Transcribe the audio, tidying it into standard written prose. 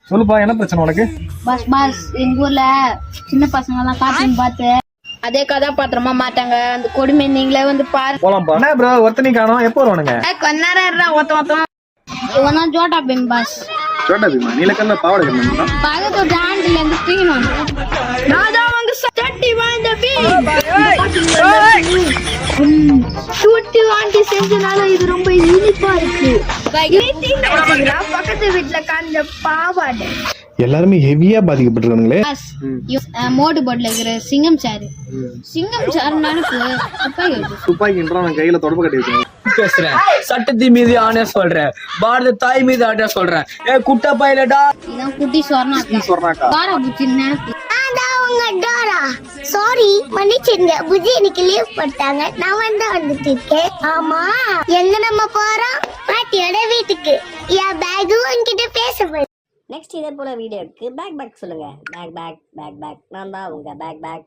சொல்லுப்பா, என்ன பிரச்சனை உனக்கு? பாஸ் எங்க ஊர்ல சின்ன பசங்க எல்லாம் கார்ட்டூன் பார்த்து அதே கதாபாத்திரமா மாட்டாங்க. அந்த கொடுமை நீங்களே வந்து பாரு. போலாம்ப்பா. என்ன ப்ரோ ஒருத்தனி காணோம், எப்போ வருவானுங்க? கொஞ்ச நேரம் ஒருத்தன் இவனா ஜோட்டா பீம் பாஸ். சோட்டா பீமா? நீலக்கல்ல பாவாடை கட்டணுமா? பக்கத்து ஆண்டில இருந்து தூக்கினோம். நான் தான் அவங்க சட்டி வாங்க சுட்டி வாங்கி செஞ்சனால இது ரொம்ப இனிப்பா இருக்கு. பக்கத்து வீட்டுல காஞ்ச பாவாடை. எல்லாருமே ஹெவியா பாதிக்கப்பட்டிருக்கானுங்களே. மோட்டு போட்ல இருக்கிற சிங்கம் சார் துப்பாக்கின்றா நான் கையில தொடர்பு கட்டி வச்சேன். பேசுறேன், சட்டத்தின் மீது ஆணையா சொல்றேன், பாரத தாய் மீது ஆணையா சொல்றேன். குட்ட பையலடா, இதான் குட்டி சொர்ணாக்கா காரா புச்சி நினைப்பு. சாரி மன்னிச்சிருங்க, புஜி எனக்கு லீவ் போட்டாங்க. நான் வந்துட்டு இருக்கேன். ஆமா, எங்க நம்ம போறோம்? பாட்டியோட வீட்டுக்கு. என் பேக் உன்கிட்ட பேச. நெக்ஸ்ட் இதே போல வீடியோக்கு பேக் சொல்லுங்க. பேக் நான் தான் உங்க பேக்